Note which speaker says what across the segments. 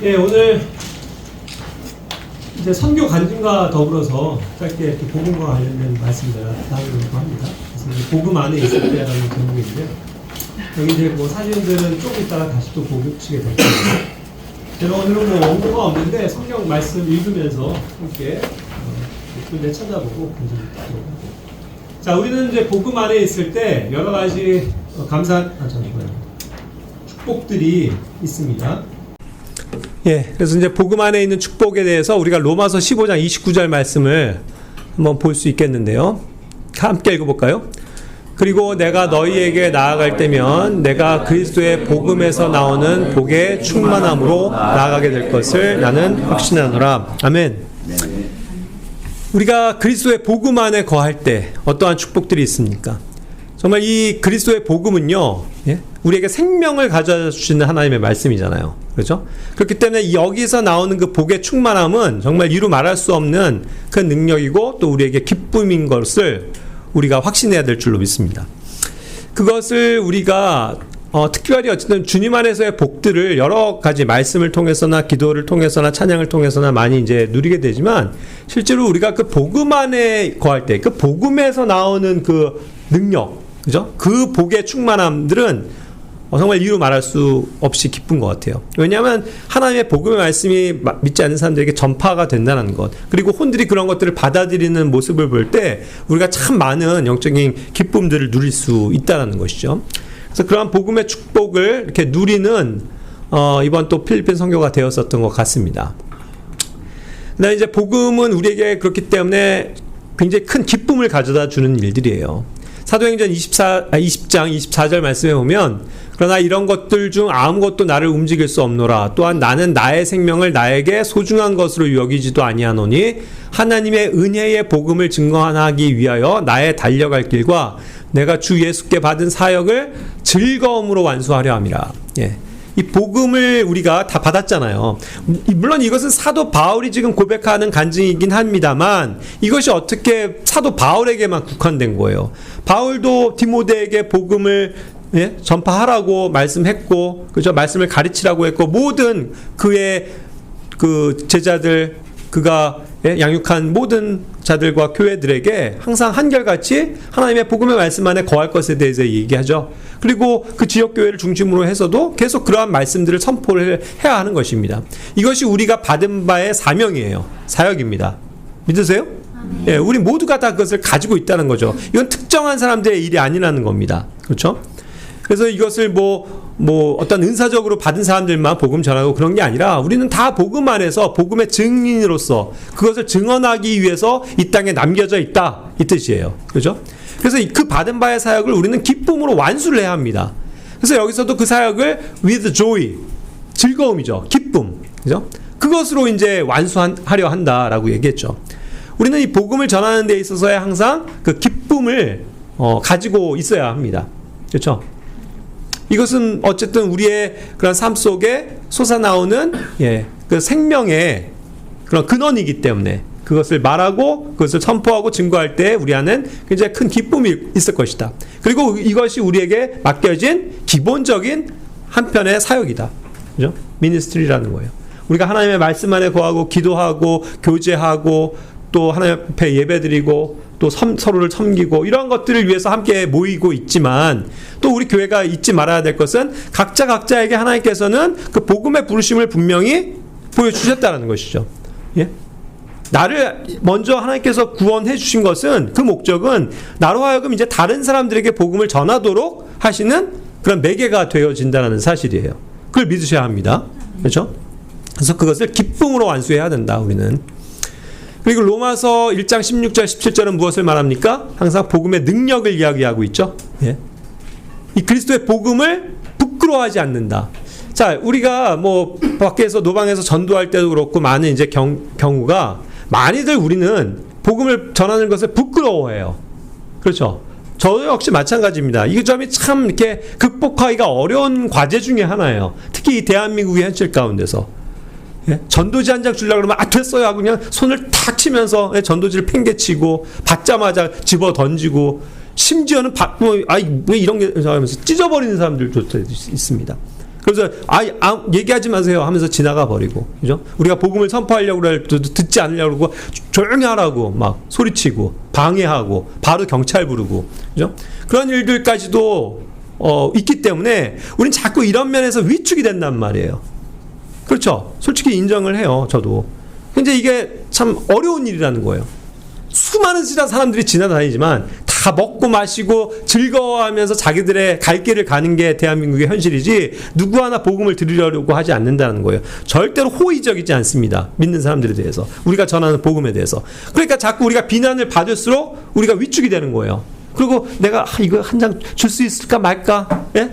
Speaker 1: 예, 오늘 이제 선교 간증과 더불어서 짧게 이렇게 복음과 관련된 말씀을 나누려고 합니다. 그래서 이제 복음 안에 있을 때라는 제목인데요. 여기 이제 뭐 사진들은 조금 있다가 다시 또 보시게 될 거예요. 제가 오늘은 뭐 원고가 없는데 성경 말씀 읽으면서 함께 내 찾아보고 간증을 듣도록 하고. 자, 우리는 이제 복음 안에 있을 때 여러 가지 축복들이 있습니다. 예, 그래서 이제 복음 안에 있는 축복에 대해서 우리가 로마서 15장 29절 말씀을 한번 볼 수 있겠는데요. 함께 읽어볼까요? 그리고 내가 너희에게 나아갈 때면 내가 그리스도의 복음에서 나오는 복의 충만함으로 나아가게 될 것을 나는 확신하노라. 아멘. 우리가 그리스도의 복음 안에 거할 때 어떠한 축복들이 있습니까? 정말 이 그리스도의 복음은요, 예? 우리에게 생명을 가져다 주시는 하나님의 말씀이잖아요. 그렇죠? 그렇기 때문에 여기서 나오는 그 복의 충만함은 정말 이루 말할 수 없는 그 능력이고 또 우리에게 기쁨인 것을 우리가 확신해야 될 줄로 믿습니다. 그것을 우리가 특별히 어쨌든 주님 안에서의 복들을 여러 가지 말씀을 통해서나 기도를 통해서나 찬양을 통해서나 많이 이제 누리게 되지만 실제로 우리가 그 복음 안에 거할 때 그 복음에서 나오는 그 능력, 그죠? 그 복의 충만함들은 정말 이루 말할 수 없이 기쁜 것 같아요. 왜냐하면 하나님의 복음의 말씀이 믿지 않는 사람들에게 전파가 된다는 것, 그리고 혼들이 그런 것들을 받아들이는 모습을 볼 때 우리가 참 많은 영적인 기쁨들을 누릴 수 있다는 것이죠. 그래서 그러한 복음의 축복을 이렇게 누리는 이번 또 필리핀 선교가 되었었던 것 같습니다. 그다음에 이제 복음은 우리에게 그렇기 때문에 굉장히 큰 기쁨을 가져다 주는 일들이에요. 사도행전 20장 24절 말씀에 보면 그러나 이런 것들 중 아무것도 나를 움직일 수 없노라. 또한 나는 나의 생명을 나에게 소중한 것으로 여기지도 아니하노니 하나님의 은혜의 복음을 증거하기 위하여 나의 달려갈 길과 내가 주 예수께 받은 사역을 즐거움으로 완수하려 함이라. 예. 이 복음을 우리가 다 받았잖아요. 물론 이것은 사도 바울이 지금 고백하는 간증이긴 합니다만 이것이 어떻게 사도 바울에게만 국한된 거예요. 바울도 디모데에게 복음을 전파하라고 말씀했고, 그죠? 말씀을 가르치라고 했고, 모든 그의 그 제자들, 그가 양육한 모든 자들과 교회들에게 항상 한결같이 하나님의 복음의 말씀 안에 거할 것에 대해서 얘기하죠. 그리고 그 지역교회를 중심으로 해서도 계속 그러한 말씀들을 선포를 해야 하는 것입니다. 이것이 우리가 받은 바의 사명이에요. 사역입니다. 믿으세요? 예, 우리 모두가 다 그것을 가지고 있다는 거죠. 이건 특정한 사람들의 일이 아니라는 겁니다. 그렇죠? 그래서 이것을 뭐 어떤 은사적으로 받은 사람들만 복음 전하고 그런 게 아니라 우리는 다 복음 안에서 복음의 증인으로서 그것을 증언하기 위해서 이 땅에 남겨져 있다, 이 뜻이에요. 그렇죠? 그래서 그 받은 바의 사역을 우리는 기쁨으로 완수를 해야 합니다. 그래서 여기서도 그 사역을 with joy, 즐거움이죠. 기쁨. 그죠? 그것으로 이제 완수하려 한다라고 얘기했죠. 우리는 이 복음을 전하는 데 있어서야 항상 그 기쁨을 가지고 있어야 합니다. 그렇죠? 이것은 어쨌든 우리의 그런 삶 속에 솟아나오는 그 생명의 그런 근원이기 때문에 그것을 말하고 그것을 선포하고 증거할 때 우리 안에는 굉장히 큰 기쁨이 있을 것이다. 그리고 이것이 우리에게 맡겨진 기본적인 한편의 사역이다. 그죠? 미니스트리라는 거예요. 우리가 하나님의 말씀 안에 거하고 기도하고 교제하고 또 하나님 앞에 예배드리고 또 서로를 섬기고 이러한 것들을 위해서 함께 모이고 있지만 또 우리 교회가 잊지 말아야 될 것은 각자에게 하나님께서는 그 복음의 부르심을 분명히 보여주셨다는 것이죠. 예? 나를 먼저 하나님께서 구원해 주신 것은 그 목적은 나로 하여금 이제 다른 사람들에게 복음을 전하도록 하시는 그런 매개가 되어진다는 사실이에요. 그걸 믿으셔야 합니다. 그렇죠? 그래서 그것을 기쁨으로 완수해야 된다, 우리는. 그리고 로마서 1장 16절 17절은 무엇을 말합니까? 항상 복음의 능력을 이야기하고 있죠. 예. 이 그리스도의 복음을 부끄러워하지 않는다. 자, 우리가 뭐 밖에서 노방에서 전도할 때도 그렇고 많은 이제 경우가 많이들 우리는 복음을 전하는 것을 부끄러워해요. 그렇죠? 저 역시 마찬가지입니다. 이 점이 참 이렇게 극복하기가 어려운 과제 중에 하나예요. 특히 이 대한민국의 현실 가운데서. 예? 전도지 한 장 주려고 그러면 됐어요 하고 그냥 손을 탁 치면서 전도지를 팽개치고 받자마자 집어 던지고 심지어는 왜 이런 게 하면서 찢어버리는 사람들도 있습니다. 그래서 얘기하지 마세요 하면서 지나가 버리고, 그죠? 우리가 복음을 선포하려고 해도 듣지 않으려고 그러고 조용히 하라고 막 소리치고 방해하고 바로 경찰 부르고, 그죠? 그런 일들까지도 있기 때문에 우린 자꾸 이런 면에서 위축이 된단 말이에요. 그렇죠? 솔직히 인정을 해요, 저도. 근데 이게 참 어려운 일이라는 거예요. 수많은 사람들이 지나다니지만 다 먹고 마시고 즐거워하면서 자기들의 갈 길을 가는 게 대한민국의 현실이지, 누구 하나 복음을 들으려고 하지 않는다는 거예요. 절대로 호의적이지 않습니다. 믿는 사람들에 대해서, 우리가 전하는 복음에 대해서. 그러니까 자꾸 우리가 비난을 받을수록 우리가 위축이 되는 거예요. 그리고 내가 이거 한 장 줄 수 있을까 말까, 예?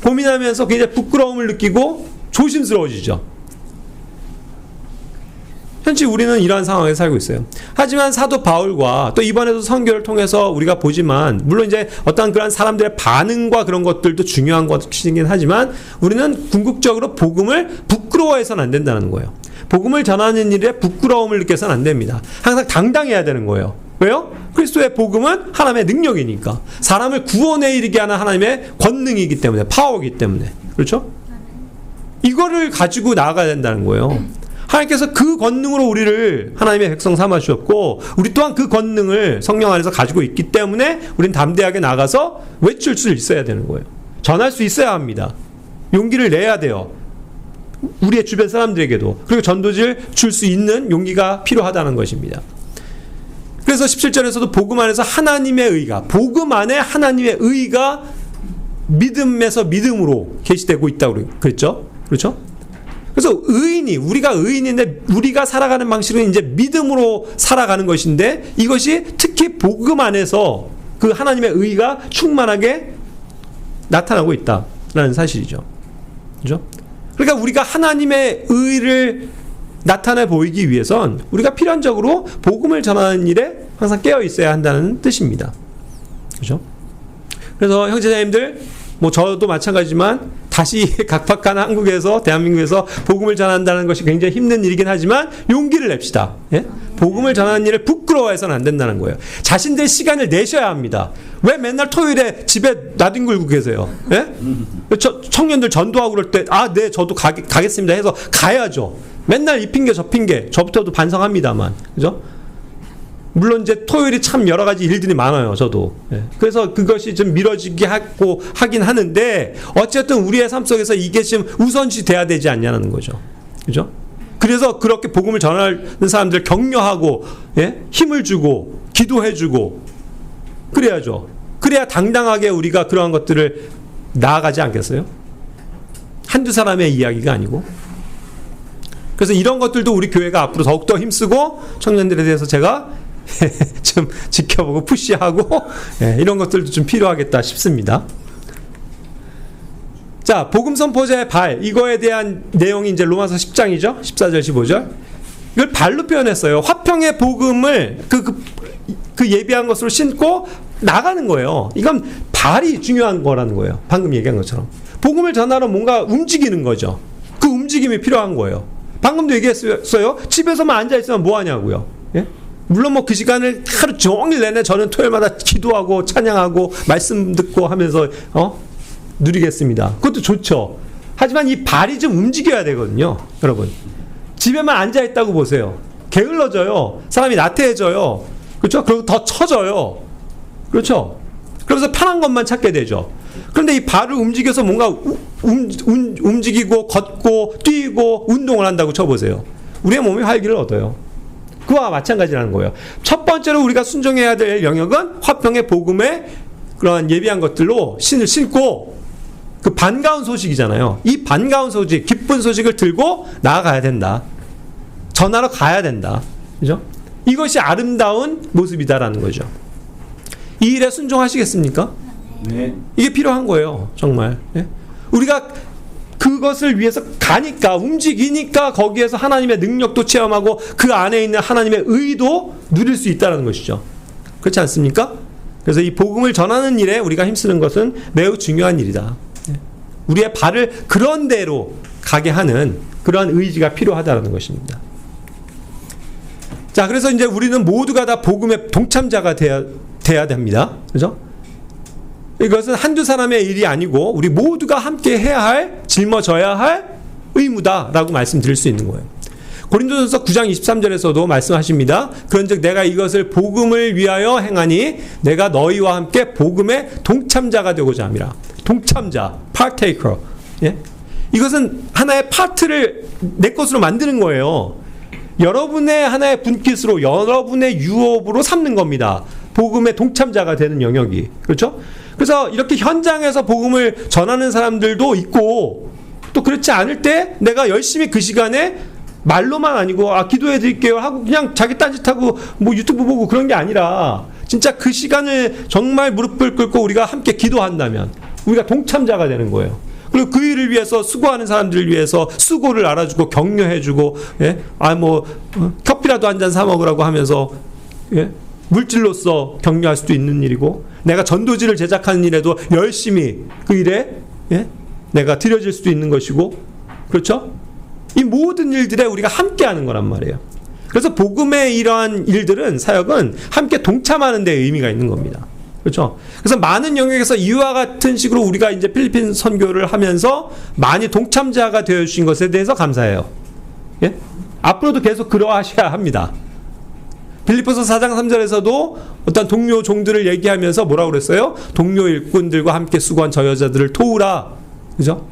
Speaker 1: 고민하면서 굉장히 부끄러움을 느끼고 조심스러워지죠. 현재 우리는 이러한 상황에 살고 있어요. 하지만 사도 바울과 또 이번에도 선교를 통해서 우리가 보지만, 물론 이제 어떤 그런 사람들의 반응과 그런 것들도 중요한 것이긴 하지만, 우리는 궁극적으로 복음을 부끄러워해서는 안 된다는 거예요. 복음을 전하는 일에 부끄러움을 느껴서는 안 됩니다. 항상 당당해야 되는 거예요. 왜요? 그리스도의 복음은 하나님의 능력이니까, 사람을 구원에 이르게 하는 하나님의 권능이기 때문에, 파워이기 때문에. 그렇죠? 이거를 가지고 나아가야 된다는 거예요. 하나님께서 그 권능으로 우리를 하나님의 백성 삼아 주셨고, 우리 또한 그 권능을 성령 안에서 가지고 있기 때문에 우리는 담대하게 나가서 외칠 수 있어야 되는 거예요. 전할 수 있어야 합니다. 용기를 내야 돼요. 우리의 주변 사람들에게도. 그리고 전도지를 줄 수 있는 용기가 필요하다는 것입니다. 그래서 17절에서도 복음 안에서 하나님의 의가, 복음 안에 하나님의 의가 믿음에서 믿음으로 계시되고 있다고 그랬죠? 그렇죠? 그래서 우리가 의인인데, 우리가 살아가는 방식은 이제 믿음으로 살아가는 것인데, 이것이 특히 복음 안에서 그 하나님의 의가 충만하게 나타나고 있다라는 사실이죠. 그죠? 그러니까 우리가 하나님의 의를 나타내 보이기 위해선 우리가 필연적으로 복음을 전하는 일에 항상 깨어 있어야 한다는 뜻입니다. 그죠? 그래서 형제자님들, 저도 마찬가지지만 다시 각박한 한국에서, 대한민국에서 복음을 전한다는 것이 굉장히 힘든 일이긴 하지만 용기를 냅시다. 예? 복음을 전하는 일을 부끄러워해서는 안 된다는 거예요. 자신들 시간을 내셔야 합니다. 왜 맨날 토요일에 집에 나뒹굴고 계세요? 예? 청년들 전도하고 그럴 때, 네, 저도 가겠습니다 해서 가야죠. 맨날 이 핑계 저 핑계, 저부터도 반성합니다만, 그죠? 물론 이제 토요일이 참 여러 가지 일들이 많아요, 저도. 예. 그래서 그것이 좀 미뤄지게 하긴 하는데, 어쨌든 우리의 삶 속에서 이게 지금 우선시 돼야 되지 않냐는 거죠. 그죠? 그래서 그렇게 복음을 전하는 사람들 격려하고, 예? 힘을 주고, 기도해주고, 그래야죠. 그래야 당당하게 우리가 그러한 것들을 나아가지 않겠어요? 한두 사람의 이야기가 아니고. 그래서 이런 것들도 우리 교회가 앞으로 더욱더 힘쓰고, 청년들에 대해서 제가 좀 지켜보고 푸시하고, 이런 것들도 좀 필요하겠다 싶습니다. 자, 복음 선포자의 발, 이거에 대한 내용이 이제 로마서 10장이죠. 14절 15절. 이걸 발로 표현했어요. 화평의 복음을 그 예비한 것으로 신고 나가는 거예요. 이건 발이 중요한 거라는 거예요. 방금 얘기한 것처럼. 복음을 전하러 뭔가 움직이는 거죠. 그 움직임이 필요한 거예요. 방금도 얘기했어요. 집에서만 앉아있으면 뭐 하냐고요. 예? 물론 그 시간을 하루 종일 내내 저는 토요일마다 기도하고 찬양하고 말씀 듣고 하면서 누리겠습니다. 그것도 좋죠. 하지만 이 발이 좀 움직여야 되거든요. 여러분, 집에만 앉아있다고 보세요. 게을러져요. 사람이 나태해져요. 그렇죠? 그리고 더 처져요. 그렇죠? 그러면서 편한 것만 찾게 되죠. 그런데 이 발을 움직여서 뭔가 움직이고 걷고 뛰고 운동을 한다고 쳐보세요. 우리의 몸이 활기를 얻어요. 그와 마찬가지라는 거예요. 첫 번째로 우리가 순종해야 될 영역은 화평의 복음에 그러한 예비한 것들로 신을 신고, 그 반가운 소식이잖아요. 이 반가운 소식, 기쁜 소식을 들고 나아가야 된다. 전하러 가야 된다. 그죠? 이것이 아름다운 모습이다라는 거죠. 이 일에 순종하시겠습니까? 네. 이게 필요한 거예요. 정말. 네? 우리가 그것을 위해서 가니까, 움직이니까 거기에서 하나님의 능력도 체험하고 그 안에 있는 하나님의 의도 누릴 수 있다는 것이죠. 그렇지 않습니까? 그래서 이 복음을 전하는 일에 우리가 힘쓰는 것은 매우 중요한 일이다. 우리의 발을 그런 데로 가게 하는 그러한 의지가 필요하다는 것입니다. 자, 그래서 이제 우리는 모두가 다 복음의 동참자가 돼야 됩니다. 그죠? 이것은 한두 사람의 일이 아니고 우리 모두가 함께 해야 할 짊어져야 할 의무다라고 말씀드릴 수 있는 거예요. 고린도전서 9장 23절에서도 말씀하십니다. 그런즉 내가 이것을 복음을 위하여 행하니 내가 너희와 함께 복음의 동참자가 되고자 함이라. 동참자, partaker. 예? 이것은 하나의 파트를 내 것으로 만드는 거예요. 여러분의 하나의 분깃으로, 여러분의 유업으로 삼는 겁니다. 복음의 동참자가 되는 영역이. 그렇죠? 그래서 이렇게 현장에서 복음을 전하는 사람들도 있고, 또 그렇지 않을 때 내가 열심히 그 시간에 말로만 아니고 기도해 드릴게요 하고 그냥 자기 딴짓하고 뭐 유튜브 보고 그런 게 아니라 진짜 그 시간을 정말 무릎을 꿇고 우리가 함께 기도한다면 우리가 동참자가 되는 거예요. 그리고 그 일을 위해서 수고하는 사람들을 위해서 수고를 알아주고 격려해주고, 예? 커피라도 한 잔 사 먹으라고 하면서, 예? 물질로서 격려할 수도 있는 일이고, 내가 전도지를 제작하는 일에도 열심히 그 일에, 예? 내가 드려질 수도 있는 것이고, 그렇죠? 이 모든 일들에 우리가 함께 하는 거란 말이에요. 그래서 복음의 이러한 일들은, 사역은 함께 동참하는 데 의미가 있는 겁니다. 그렇죠? 그래서 많은 영역에서 이와 같은 식으로 우리가 이제 필리핀 선교를 하면서 많이 동참자가 되어 주신 것에 대해서 감사해요. 예? 앞으로도 계속 그러하셔야 합니다. 빌립보서 4장 3절에서도 어떤 동료 종들을 얘기하면서 뭐라고 그랬어요? 동료 일꾼들과 함께 수고한 저 여자들을 도우라. 그죠?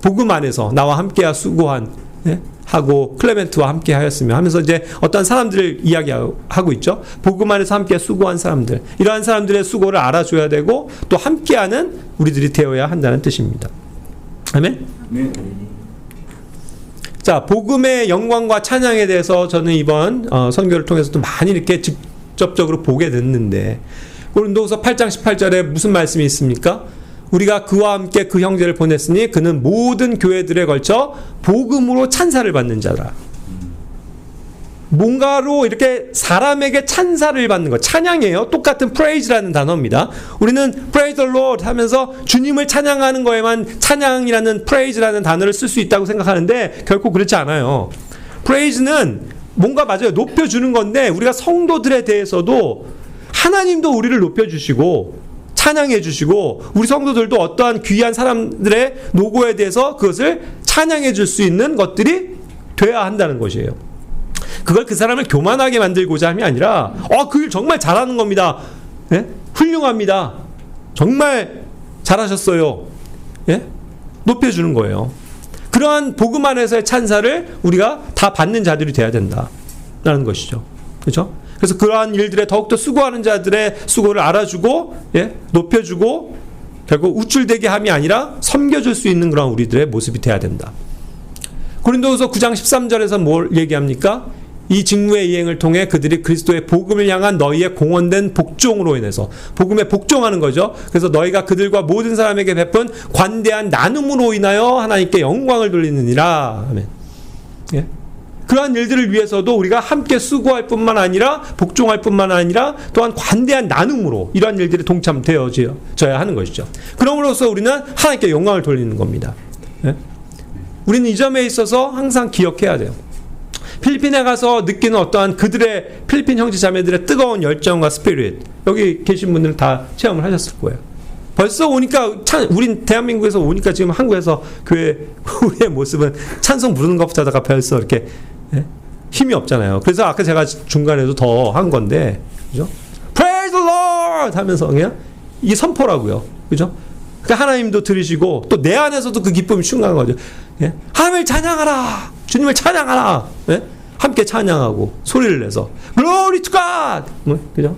Speaker 1: 복음 안에서 나와 함께 수고한, 예? 하고 클레멘트와 함께 하였으며 하면서 이제 어떤 사람들을 이야기하고 있죠. 복음 안에서 함께 수고한 사람들, 이러한 사람들의 수고를 알아줘야 되고 또 함께하는 우리들이 되어야 한다는 뜻입니다. 아멘? 네. 자, 복음의 영광과 찬양에 대해서 저는 이번 선교를 통해서도 많이 이렇게 직접적으로 보게 됐는데, 고린도후서 8장 18절에 무슨 말씀이 있습니까? 우리가 그와 함께 그 형제를 보냈으니 그는 모든 교회들에 걸쳐 복음으로 찬사를 받는 자라. 뭔가로 이렇게 사람에게 찬사를 받는 것, 찬양이에요. 똑같은 praise라는 단어입니다. 우리는 praise the Lord 하면서 주님을 찬양하는 거에만 찬양이라는 praise라는 단어를 쓸 수 있다고 생각하는데 결코 그렇지 않아요. praise는 뭔가 맞아요. 높여주는 건데 우리가 성도들에 대해서도 하나님도 우리를 높여주시고 찬양해 주시고 우리 성도들도 어떠한 귀한 사람들의 노고에 대해서 그것을 찬양해 줄 수 있는 것들이 돼야 한다는 것이에요. 그걸 그 사람을 교만하게 만들고자 함이 아니라 그 일 정말 잘하는 겁니다. 예? 훌륭합니다. 정말 잘하셨어요. 예? 높여주는 거예요. 그러한 복음 안에서의 찬사를 우리가 다 받는 자들이 돼야 된다라는 것이죠. 그렇죠? 그래서 그러한 일들에 더욱더 수고하는 자들의 수고를 알아주고, 예? 높여주고 결국 우쭐대게 함이 아니라 섬겨줄 수 있는 그런 우리들의 모습이 돼야 된다. 고린도후서 9장 13절에서 뭘 얘기합니까? 이 직무의 이행을 통해 그들이 그리스도의 복음을 향한 너희의 공헌된 복종으로 인해서, 복음에 복종하는 거죠. 그래서 너희가 그들과 모든 사람에게 베푼 관대한 나눔으로 인하여 하나님께 영광을 돌리느니라. 아멘. 예? 그러한 일들을 위해서도 우리가 함께 수고할 뿐만 아니라 복종할 뿐만 아니라 또한 관대한 나눔으로 이러한 일들이 동참되어져야 하는 것이죠. 그럼으로써 우리는 하나님께 영광을 돌리는 겁니다. 예? 우리는 이 점에 있어서 항상 기억해야 돼요. 필리핀에 가서 느끼는 어떠한 그들의 필리핀 형제 자매들의 뜨거운 열정과 스피릿, 여기 계신 분들은 다 체험을 하셨을 거예요. 벌써 오니까 우린 대한민국에서 오니까 지금 한국에서 교회 우리의 모습은 찬송 부르는 것부터다가 벌써 이렇게, 예? 힘이 없잖아요. 그래서 아까 제가 중간에도 더 한 건데, 그죠? Praise the Lord 하면서 그냥 이게 선포라고요. 그죠? 그러니까 하나님도 들으시고 또 내 안에서도 그 기쁨이 충만한 거죠. 예? 하나님을 찬양하라, 주님을 찬양하라, 예? 함께 찬양하고 소리를 내서 Glory to God, 그죠?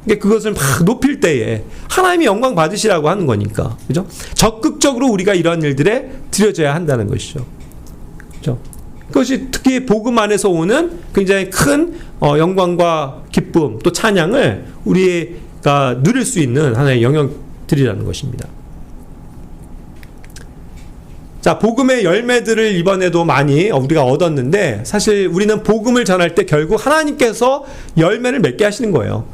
Speaker 1: 그것을 막 높일 때에 하나님이 영광 받으시라고 하는 거니까, 그죠? 적극적으로 우리가 이런 일들에 들여져야 한다는 것이죠. 그죠? 그것이 특히 복음 안에서 오는 굉장히 큰 영광과 기쁨 또 찬양을 우리가 누릴 수 있는 하나의 영역들이라는 것입니다. 자, 복음의 열매들을 이번에도 많이 우리가 얻었는데, 사실 우리는 복음을 전할 때 결국 하나님께서 열매를 맺게 하시는 거예요.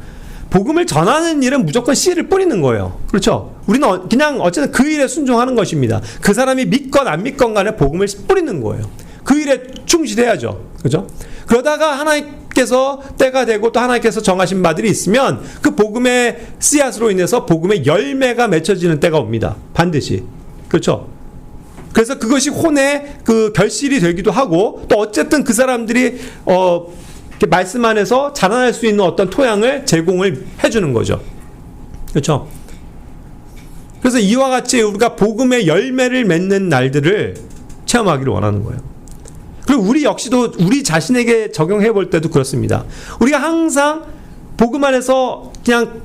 Speaker 1: 복음을 전하는 일은 무조건 씨를 뿌리는 거예요. 그렇죠? 우리는 그냥 어쨌든 그 일에 순종하는 것입니다. 그 사람이 믿건 안 믿건 간에 복음을 뿌리는 거예요. 그 일에 충실해야죠. 그죠? 그러다가 하나님께서 때가 되고 또 하나님께서 정하신 바들이 있으면 그 복음의 씨앗으로 인해서 복음의 열매가 맺혀지는 때가 옵니다. 반드시. 그렇죠? 그래서 그것이 혼의 그 결실이 되기도 하고, 또 어쨌든 그 사람들이 이렇게 말씀 안에서 자라날 수 있는 어떤 토양을 제공을 해주는 거죠. 그렇죠? 그래서 이와 같이 우리가 복음의 열매를 맺는 날들을 체험하기를 원하는 거예요. 그리고 우리 역시도 우리 자신에게 적용해 볼 때도 그렇습니다. 우리가 항상 복음 안에서 그냥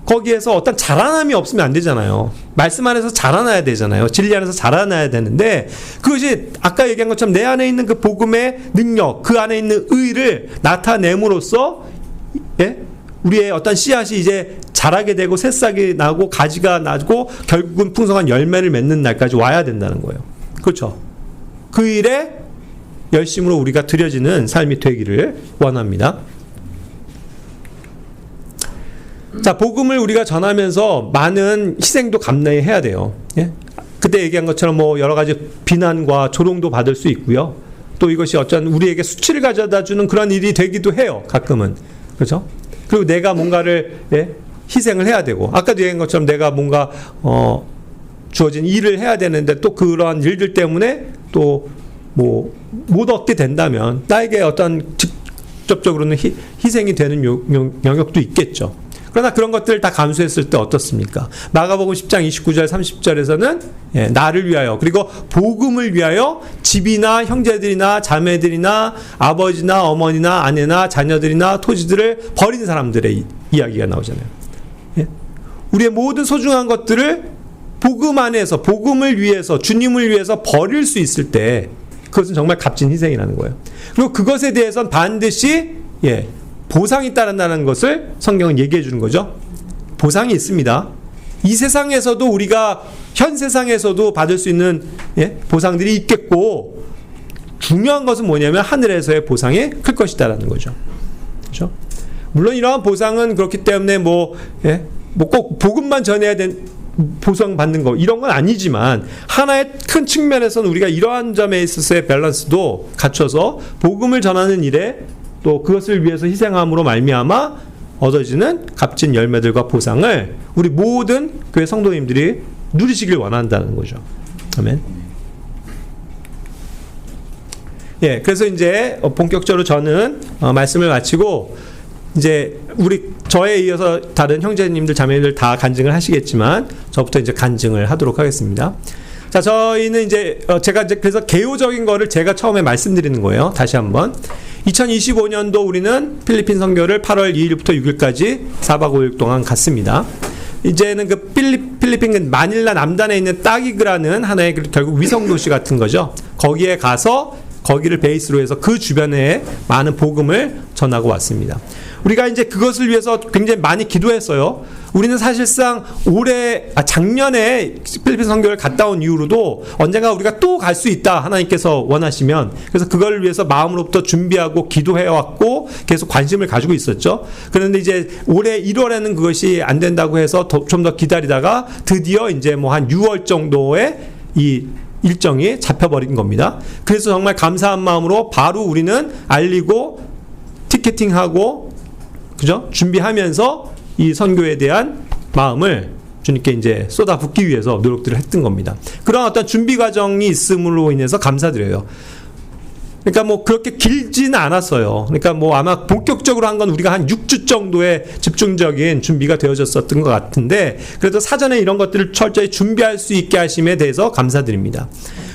Speaker 1: 거기에서 어떤 자라남이 없으면 안 되잖아요. 말씀 안에서 자라나야 되잖아요. 진리 안에서 자라나야 되는데, 그것이 아까 얘기한 것처럼 내 안에 있는 그 복음의 능력, 그 안에 있는 의를 나타냄으로써, 예? 우리의 어떤 씨앗이 이제 자라게 되고 새싹이 나고 가지가 나고 결국은 풍성한 열매를 맺는 날까지 와야 된다는 거예요. 그렇죠? 그 일에 열심으로 우리가 드려지는 삶이 되기를 원합니다. 자, 복음을 우리가 전하면서 많은 희생도 감내해야 돼요. 예? 그때 얘기한 것처럼 뭐 여러 가지 비난과 조롱도 받을 수 있고요. 또 이것이 어쩐 우리에게 수치를 가져다 주는 그런 일이 되기도 해요. 가끔은. 그렇죠? 그리고 내가 뭔가를 희생을 해야 되고, 아까도 얘기한 것처럼 내가 뭔가 주어진 일을 해야 되는데 또 그러한 일들 때문에 또 뭐 못 얻게 된다면 나에게 어떤 직접적으로는 희생이 되는 영역도 있겠죠. 그러나 그런 것들을 다 감수했을 때 어떻습니까? 마가복음 10장 29절 30절에서는 나를 위하여, 그리고 복음을 위하여 집이나 형제들이나 자매들이나 아버지나 어머니나 아내나 자녀들이나 토지들을 버린 사람들의 이야기가 나오잖아요. 우리의 모든 소중한 것들을 복음 안에서, 복음을 위해서, 주님을 위해서 버릴 수 있을 때 그것은 정말 값진 희생이라는 거예요. 그리고 그것에 대해서는 반드시 보상이 따른다는 것을 성경은 얘기해 주는 거죠. 보상이 있습니다. 이 세상에서도 우리가 현 세상에서도 받을 수 있는 보상들이 있겠고, 중요한 것은 뭐냐면 하늘에서의 보상이 클 것이다라는 거죠. 그렇죠? 물론 이러한 보상은 그렇기 때문에 뭐 꼭 복음만 전해야 보상받는 거 이런 건 아니지만, 하나의 큰 측면에서는 우리가 이러한 점에 있어서의 밸런스도 갖춰서 복음을 전하는 일에 또 그것을 위해서 희생함으로 말미암아 얻어지는 값진 열매들과 보상을 우리 모든 교회 성도님들이 누리시길 원한다는 거죠. 아멘. 그래서 이제 본격적으로 저는 말씀을 마치고, 이제 저에 이어서 다른 형제님들 자매님들 다 간증을 하시겠지만 저부터 이제 간증을 하도록 하겠습니다. 자, 저희는 이제 제가 이제 그래서 개요적인 거를 제가 처음에 말씀드리는 거예요. 다시 한번. 2025년도 우리는 필리핀 선교를 8월 2일부터 6일까지 4박 5일 동안 갔습니다. 이제는 그 필리핀 마닐라 남단에 있는 따기그라는 하나의 결국 위성도시 같은 거죠. 거기에 가서 거기를 베이스로 해서 그 주변에 많은 복음을 전하고 왔습니다. 우리가 이제 그것을 위해서 굉장히 많이 기도했어요. 우리는 사실상 작년에 필리핀 선교를 갔다 온 이후로도 언젠가 우리가 또 갈 수 있다, 하나님께서 원하시면. 그래서 그걸 위해서 마음으로부터 준비하고 기도해왔고 계속 관심을 가지고 있었죠. 그런데 이제 올해 1월에는 그것이 안 된다고 해서 좀 더 기다리다가 드디어 이제 뭐 한 6월 정도에 이 일정이 잡혀버린 겁니다. 그래서 정말 감사한 마음으로 바로 우리는 알리고 티켓팅하고, 그죠? 준비하면서 이 선교에 대한 마음을 주님께 이제 쏟아붓기 위해서 노력들을 했던 겁니다. 그런 어떤 준비 과정이 있음으로 인해서 감사드려요. 그러니까 뭐 그렇게 길지는 않았어요. 그러니까 뭐 아마 본격적으로 한 건 우리가 한 6주 정도의 집중적인 준비가 되어졌었던 것 같은데, 그래도 사전에 이런 것들을 철저히 준비할 수 있게 하심에 대해서 감사드립니다.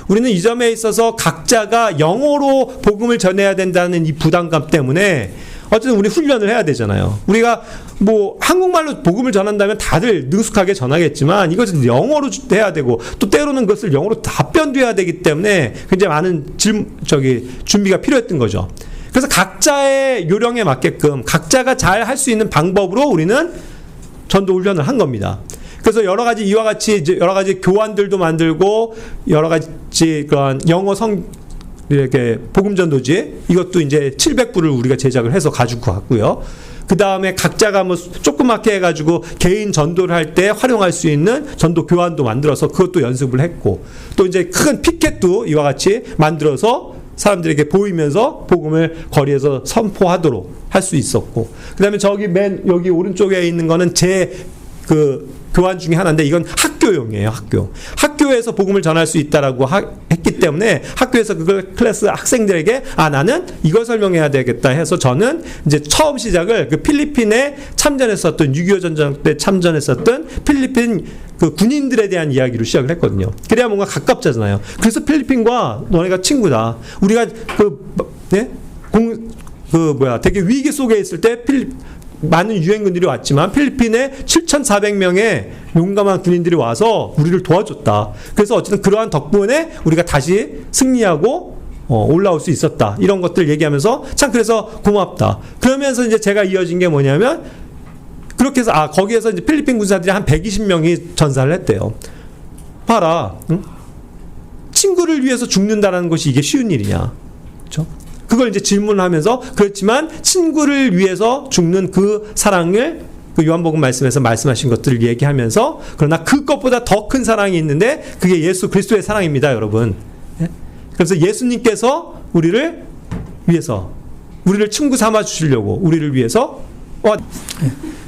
Speaker 1: 우리는 이 점에 있어서 각자가 영어로 복음을 전해야 된다는 이 부담감 때문에 어쨌든 우리 훈련을 해야 되잖아요. 우리가 뭐 한국말로 복음을 전한다면 다들 능숙하게 전하겠지만 이것은 영어로 해야 되고, 또 때로는 그것을 영어로 답변도 해야 되기 때문에 굉장히 많은 준비가 필요했던 거죠. 그래서 각자의 요령에 맞게끔 각자가 잘 할 수 있는 방법으로 우리는 전도 훈련을 한 겁니다. 그래서 여러 가지 이와 같이 이제 여러 가지 교환들도 만들고, 여러 가지 그런 영어 이렇게 복음전도지, 이것도 이제 700부를 우리가 제작을 해서 가지고 갔고요. 그 다음에 각자가 뭐 조그맣게 해가지고 개인 전도를 할 때 활용할 수 있는 전도 교환도 만들어서 그것도 연습을 했고, 또 이제 큰 피켓도 이와 같이 만들어서 사람들에게 보이면서 복음을 거리에서 선포하도록 할 수 있었고, 그 다음에 저기 여기 오른쪽에 있는 거는 제 교환 중에 하나인데 이건 학교용이에요. 학교에서 복음을 전할 수 있다라고 했기 때문에 학교에서 그걸 클래스 학생들에게 나는 이걸 설명해야 되겠다 해서 저는 이제 처음 시작을 그 필리핀에 참전했었던 6.25 전쟁 때 참전했었던 필리핀 그 군인들에 대한 이야기로 시작을 했거든요. 그래야 뭔가 가깝잖아요. 그래서 필리핀과 너네가 친구다. 우리가 되게 위기 속에 있을 때 많은 유엔군들이 왔지만 필리핀에 7,400명의 용감한 군인들이 와서 우리를 도와줬다. 그래서 어쨌든 그러한 덕분에 우리가 다시 승리하고 올라올 수 있었다. 이런 것들 얘기하면서 참 그래서 고맙다. 그러면서 이제 제가 이어진 게 뭐냐면 그렇게 해서 거기에서 이제 필리핀 군사들이 한 120명이 전사를 했대요. 봐라. 응? 친구를 위해서 죽는다라는 것이 이게 쉬운 일이냐. 그렇죠? 그걸 이제 질문하면서 그렇지만 친구를 위해서 죽는 그 사랑을 그 요한복음 말씀에서 말씀하신 것들을 얘기하면서 그러나 그것보다 더 큰 사랑이 있는데 그게 예수 그리스도의 사랑입니다, 여러분. 그래서 예수님께서 우리를 위해서 우리를 친구 삼아 주시려고 우리를 위해서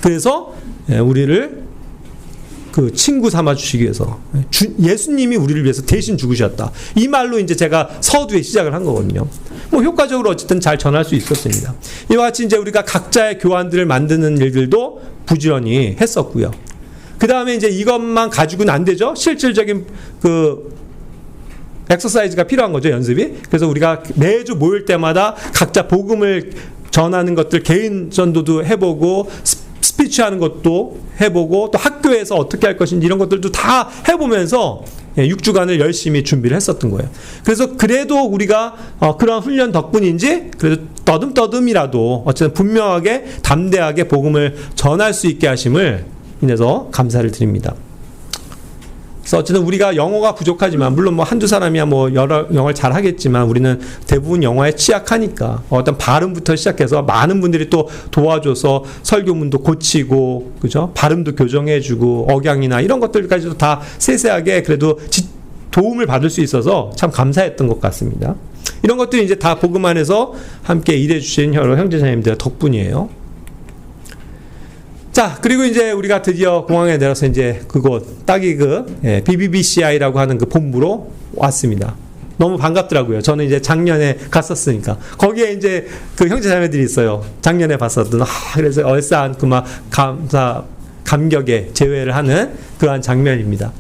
Speaker 1: 그래서 우리를 그 친구 삼아 주시기 위해서 예수님이 우리를 위해서 대신 죽으셨다. 이 말로 이제 제가 서두에 시작을 한 거거든요. 뭐 효과적으로 어쨌든 잘 전할 수 있었습니다. 이와 같이 이제 우리가 각자의 교환들을 만드는 일들도 부지런히 했었고요. 그 다음에 이제 이것만 가지고는 안 되죠. 실질적인 그 엑서사이즈가 필요한 거죠, 연습이. 그래서 우리가 매주 모일 때마다 각자 복음을 전하는 것들 개인 전도도 해보고 스피치 하는 것도 해보고 또 학교에서 어떻게 할 것인지 이런 것들도 다 해보면서 6주간을 열심히 준비를 했었던 거예요. 그래서 그래도 우리가 그런 훈련 덕분인지 그래도 떠듬떠듬이라도 어쨌든 분명하게 담대하게 복음을 전할 수 있게 하심을 인해서 감사를 드립니다. 그래서 어쨌든 우리가 영어가 부족하지만 물론 뭐 한두 사람이야 뭐 여러 영어를 잘 하겠지만 우리는 대부분 영어에 취약하니까 어떤 발음부터 시작해서 많은 분들이 또 도와줘서 설교문도 고치고 그죠? 발음도 교정해주고 억양이나 이런 것들까지도 다 세세하게 그래도 도움을 받을 수 있어서 참 감사했던 것 같습니다. 이런 것들이 이제 다 복음 안에서 함께 일해주신 여러 형제자매님들 덕분이에요. 자, 그리고 이제 우리가 드디어 공항에 내려서 이제 그곳, BBBCI라고 하는 그 본부로 왔습니다. 너무 반갑더라고요. 저는 이제 작년에 갔었으니까. 거기에 이제 그 형제자매들이 있어요. 작년에 봤었던, 그래서 얼싸안 그 막 감격에 제외를 하는 그러한 장면입니다.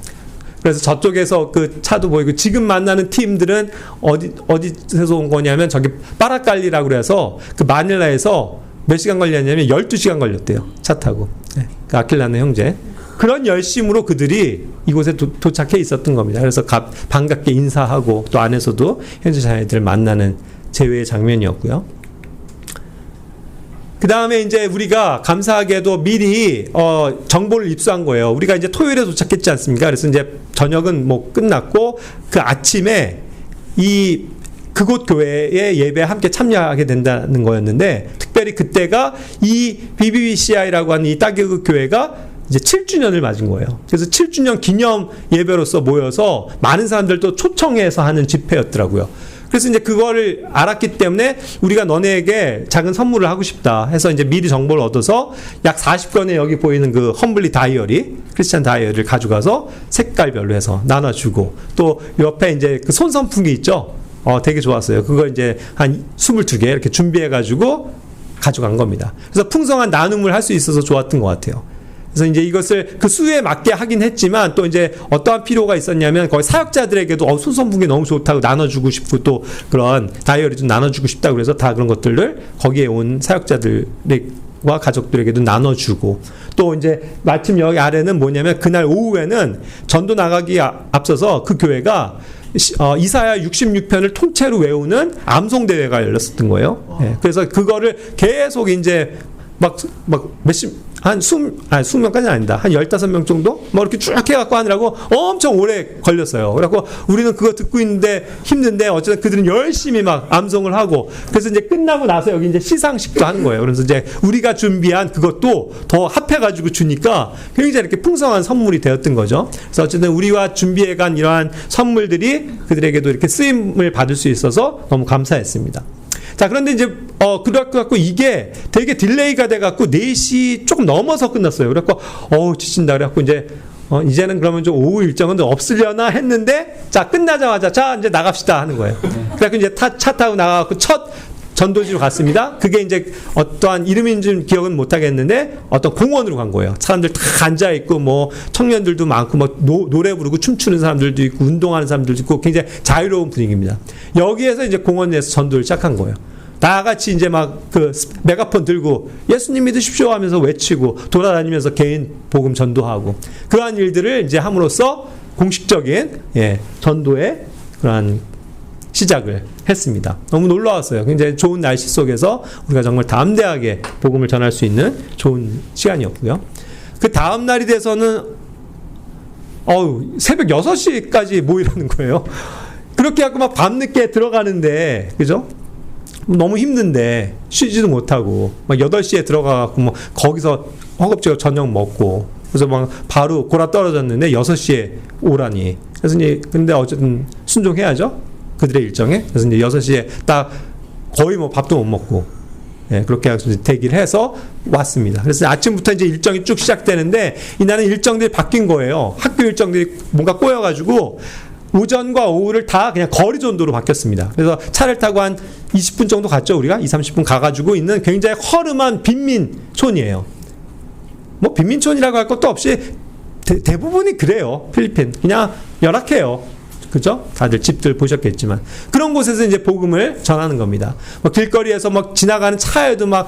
Speaker 1: 그래서 저쪽에서 그 차도 보이고 지금 만나는 팀들은 어디서 온 거냐면 저기 빠라칼리라고 그래서 그 마닐라에서 몇 시간 걸렸냐면 12시간 걸렸대요. 차 타고. 그 아킬라네 형제. 그런 열심으로 그들이 이곳에 도착해 있었던 겁니다. 그래서 반갑게 인사하고 또 안에서도 현지 자녀들 만나는 제외의 장면이었고요. 그 다음에 이제 우리가 감사하게도 미리 정보를 입수한 거예요. 우리가 이제 토요일에 도착했지 않습니까? 그래서 이제 저녁은 뭐 끝났고 그 아침에 그곳 교회의 예배에 함께 참여하게 된다는 거였는데 특별히 그때가 이 BBCI라고 하는 이 따개그 교회가 이제 7주년을 맞은 거예요. 그래서 7주년 기념 예배로서 모여서 많은 사람들도 초청해서 하는 집회였더라고요. 그래서 이제 그거를 알았기 때문에 우리가 너네에게 작은 선물을 하고 싶다 해서 이제 미리 정보를 얻어서 약 40권의 여기 보이는 그 험블리 다이어리, 크리스찬 다이어리를 가져가서 색깔별로 해서 나눠주고 또 옆에 이제 그 손선풍기 있죠? 되게 좋았어요. 그거 이제 한 22개 이렇게 준비해가지고 가져간 겁니다. 그래서 풍성한 나눔을 할 수 있어서 좋았던 것 같아요. 그래서 이제 이것을 그 수에 맞게 하긴 했지만 또 이제 어떠한 필요가 있었냐면 거기 사역자들에게도 손선풍기 너무 좋다고 나눠주고 싶고 또 그런 다이어리 좀 나눠주고 싶다고 그래서 다 그런 것들을 거기에 온 사역자들과 가족들에게도 나눠주고 또 이제 마침 여기 아래는 뭐냐면 그날 오후에는 전도 나가기 앞서서 그 교회가 이사야 66편을 통째로 외우는 암송대회가 열렸었던 거예요. 그래서 그거를 계속 이제 수명까지는 아니다. 한 15명 정도? 뭐 이렇게 쭉 해갖고 하느라고 엄청 오래 걸렸어요. 그래갖고 우리는 그거 듣고 있는데 힘든데 어쨌든 그들은 열심히 막 암송을 하고 그래서 이제 끝나고 나서 여기 이제 시상식도 하는 거예요. 그래서 이제 우리가 준비한 그것도 더 합해가지고 주니까 굉장히 이렇게 풍성한 선물이 되었던 거죠. 그래서 어쨌든 우리와 준비해간 이러한 선물들이 그들에게도 이렇게 쓰임을 받을 수 있어서 너무 감사했습니다. 자, 그런데 이제 그래갖고 이게 되게 딜레이가 돼갖고 4시 조금 넘어서 끝났어요. 그래갖고 지친다. 그래갖고 이제는 그러면 좀 오후 일정은 없으려나 했는데, 자, 끝나자마자, 자, 이제 나갑시다 하는 거예요. 그래갖고 이제 차 타고 나가갖고 첫 전도지로 갔습니다. 그게 이제 어떠한 이름인지 기억은 못하겠는데, 어떤 공원으로 간 거예요. 사람들 다 앉아있고, 뭐, 청년들도 많고, 뭐, 노래 부르고 춤추는 사람들도 있고, 운동하는 사람들도 있고, 굉장히 자유로운 분위기입니다. 여기에서 이제 공원에서 전도를 시작한 거예요. 다 같이 이제 막 메가폰 들고 예수님 믿으십시오 하면서 외치고 돌아다니면서 개인 복음 전도하고 그러한 일들을 이제 함으로써 공식적인 전도의 그러한 시작을 했습니다. 너무 놀라웠어요. 굉장히 좋은 날씨 속에서 우리가 정말 담대하게 복음을 전할 수 있는 좋은 시간이었고요. 그 다음 날이 돼서는 새벽 6시까지 모이라는 거예요. 그렇게 하고 막 밤늦게 들어가는데, 그죠? 너무 힘든데 쉬지도 못하고 막 8시에 들어가갖고 뭐 거기서 허겁지겁 저녁 먹고 그래서 막 바로 골아 떨어졌는데 6시에 오라니. 그래서 이제 근데 어쨌든 순종해야죠. 그들의 일정에. 그래서 이제 6시에 딱 거의 뭐 밥도 못 먹고 그렇게 해서 대기를 해서 왔습니다. 그래서 아침부터 이제 일정이 쭉 시작되는데 이날은 일정들이 바뀐 거예요. 학교 일정들이 뭔가 꼬여가지고 오전과 오후를 다 그냥 거리 전도로 바뀌었습니다. 그래서 차를 타고 한 20분 정도 갔죠. 우리가 20-30분 가가지고 있는 굉장히 허름한 빈민촌이에요. 뭐 빈민촌이라고 할 것도 없이 대부분이 그래요. 필리핀 그냥 열악해요. 그죠? 다들 집들 보셨겠지만 그런 곳에서 이제 복음을 전하는 겁니다. 뭐 길거리에서 막 지나가는 차에도 막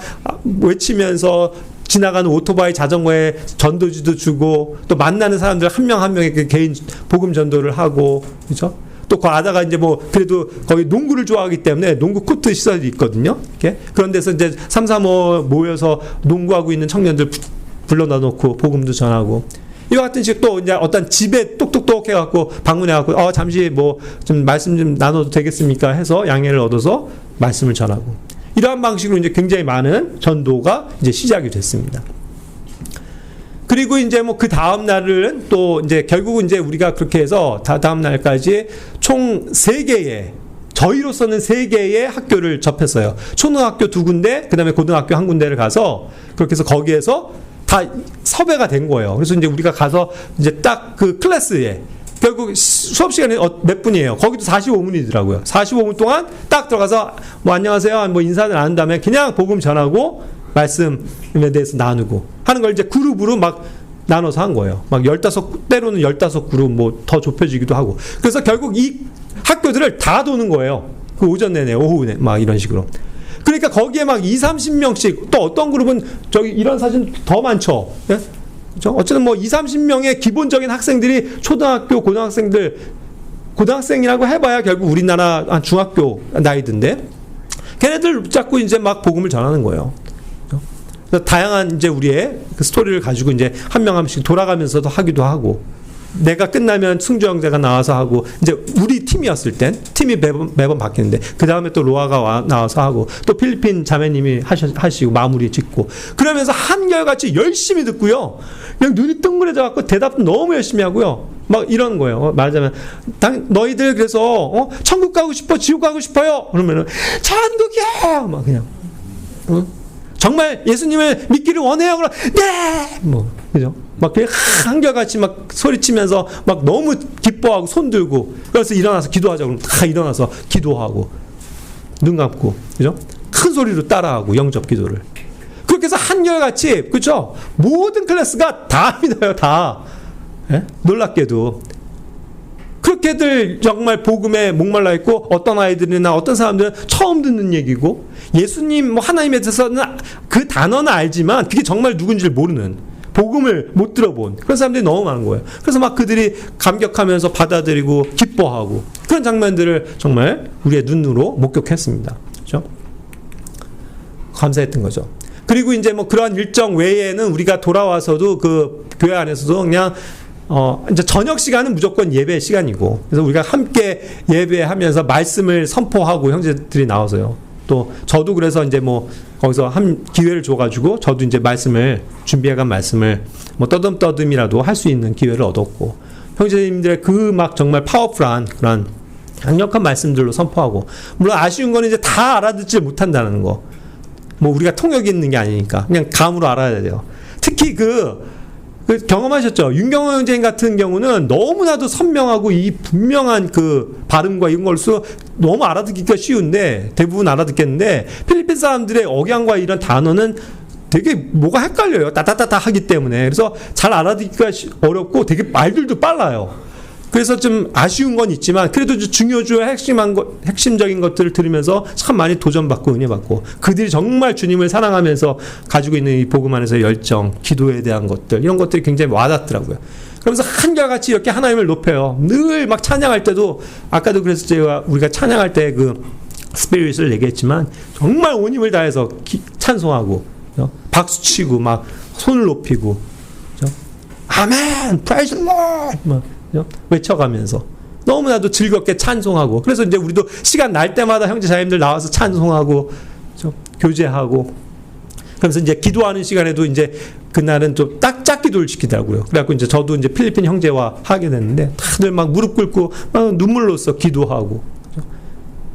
Speaker 1: 외치면서 지나가는 오토바이 자전거에 전도지도 주고 또 만나는 사람들 한 명 한 명에게 개인 복음 전도를 하고 그죠? 또 가다가 이제 뭐 그래도 거기 농구를 좋아하기 때문에 농구 코트 시설이 있거든요. 이렇게 그런 데서 이제 335 모여서 농구하고 있는 청년들 불러다 놓고 복음도 전하고 이와 같은 식 또 이제 어떤 집에 똑똑똑 해갖고 방문해갖고 잠시 뭐 좀 말씀 좀 나눠도 되겠습니까? 해서 양해를 얻어서 말씀을 전하고 이러한 방식으로 이제 굉장히 많은 전도가 이제 시작이 됐습니다. 그리고 이제 뭐 그 다음 날은 또 이제 결국은 이제 우리가 그렇게 해서 다음 날까지 총 3개의 저희로서는 3개의 학교를 접했어요. 초등학교 2군데, 그 다음에 고등학교 1군데를 가서 그렇게 해서 거기에서 다 섭외가 된 거예요. 그래서 이제 우리가 가서 이제 딱 그 클래스에 결국 수업 시간이 몇 분이에요. 거기도 45분이더라고요. 45분 동안 딱 들어가서 뭐 안녕하세요, 뭐 인사를 안 한 다음에 그냥 복음 전하고 말씀에 대해서 나누고 하는 걸 이제 그룹으로 막 나눠서 한 거예요. 막 15, 때로는 15그룹 뭐 더 좁혀지기도 하고. 그래서 결국 이 학교들을 다 도는 거예요. 그 오전 내내, 오후 내내 막 이런 식으로. 그러니까 거기에 막 20-30명씩 또 어떤 그룹은 저기 이런 사진 더 많죠. 예? 어쨌든 뭐 20-30명의 기본적인 학생들이 초등학교, 고등학생이라고 해봐야 결국 우리나라 한 중학교 나이든데 걔네들 붙잡고 이제 막 복음을 전하는 거예요. 그래서 다양한 이제 우리의 그 스토리를 가지고 이제 한 명 한 명씩 돌아가면서도 하기도 하고 내가 끝나면 승주 형제가 나와서 하고 이제 우리 팀이었을 땐 팀이 매번 바뀌는데 그 다음에 또 로아가 나와서 하고 또 필리핀 자매님이 하시고 마무리 짓고 그러면서 한결같이 열심히 듣고요. 그냥 눈이 뜬그레져 갖고 대답도 너무 열심히 하고요. 막 이런 거예요. 말하자면 너희들 그래서 천국 가고 싶어, 지옥 가고 싶어요. 그러면은 천국이야. 막 그냥 정말 예수님을 믿기를 원해요. 그럼 네. 뭐 그죠? 막 그냥 한결같이 막 소리치면서 막 너무 기뻐하고 손 들고 그래서 일어나서 기도하자 그러면 다 일어나서 기도하고 눈 감고 그죠? 큰 소리로 따라하고 영접 기도를 그렇게 해서 한결같이 그죠? 모든 클래스가 다 믿어요. 다 예? 놀랍게도 그렇게들 정말 복음에 목말라 있고 어떤 아이들이나 어떤 사람들은 처음 듣는 얘기고 예수님 뭐 하나님에 대해서는 그 단어는 알지만 그게 정말 누군지를 모르는 복음을 못 들어본 그런 사람들이 너무 많은 거예요. 그래서 막 그들이 감격하면서 받아들이고 기뻐하고 그런 장면들을 정말 우리의 눈으로 목격했습니다. 그렇죠? 감사했던 거죠. 그리고 이제 뭐 그런 일정 외에는 우리가 돌아와서도 그 교회 안에서도 그냥 이제 저녁 시간은 무조건 예배 시간이고 그래서 우리가 함께 예배하면서 말씀을 선포하고 형제들이 나와서요. 또 저도 그래서 이제 뭐 거기서 한 기회를 줘가지고 저도 이제 말씀을 준비해간 말씀을 뭐 떠듬떠듬이라도 할 수 있는 기회를 얻었고 형제님들의 그 막 정말 파워풀한 그런 강력한 말씀들로 선포하고 물론 아쉬운 거는 이제 다 알아듣지 못한다는 거. 뭐 우리가 통역이 있는 게 아니니까 그냥 감으로 알아야 돼요. 특히 그 경험하셨죠? 윤경호 형제님 같은 경우는 너무나도 선명하고 이 분명한 그 발음과 이런 걸수 너무 알아듣기가 쉬운데 대부분 알아듣겠는데 필리핀 사람들의 억양과 이런 단어는 되게 뭐가 헷갈려요. 따따따따 하기 때문에. 그래서 잘 알아듣기가 어렵고 되게 말들도 빨라요. 그래서 좀 아쉬운 건 있지만 그래도 중요주요 핵심적인 것들을 들으면서 참 많이 도전받고 은혜받고 그들이 정말 주님을 사랑하면서 가지고 있는 이 복음 안에서 열정, 기도에 대한 것들 이런 것들이 굉장히 와닿더라고요. 그러면서 한결같이 이렇게 하나님을 높여요. 늘 막 찬양할 때도 아까도 그래서 우리가 찬양할 때 그 스피릿을 얘기했지만 정말 온 힘을 다해서 찬송하고 박수치고 막 손을 높이고 아멘, 프라이즈 롯 막 외쳐가면서 너무나도 즐겁게 찬송하고 그래서 이제 우리도 시간 날 때마다 형제 자매님들 나와서 찬송하고 교제하고 그러면서 이제 기도하는 시간에도 이제 그날은 좀 짝 기도를 시키더라고요. 그래갖고 이제 저도 이제 필리핀 형제와 하게 됐는데 다들 막 무릎 꿇고 막 눈물로써 기도하고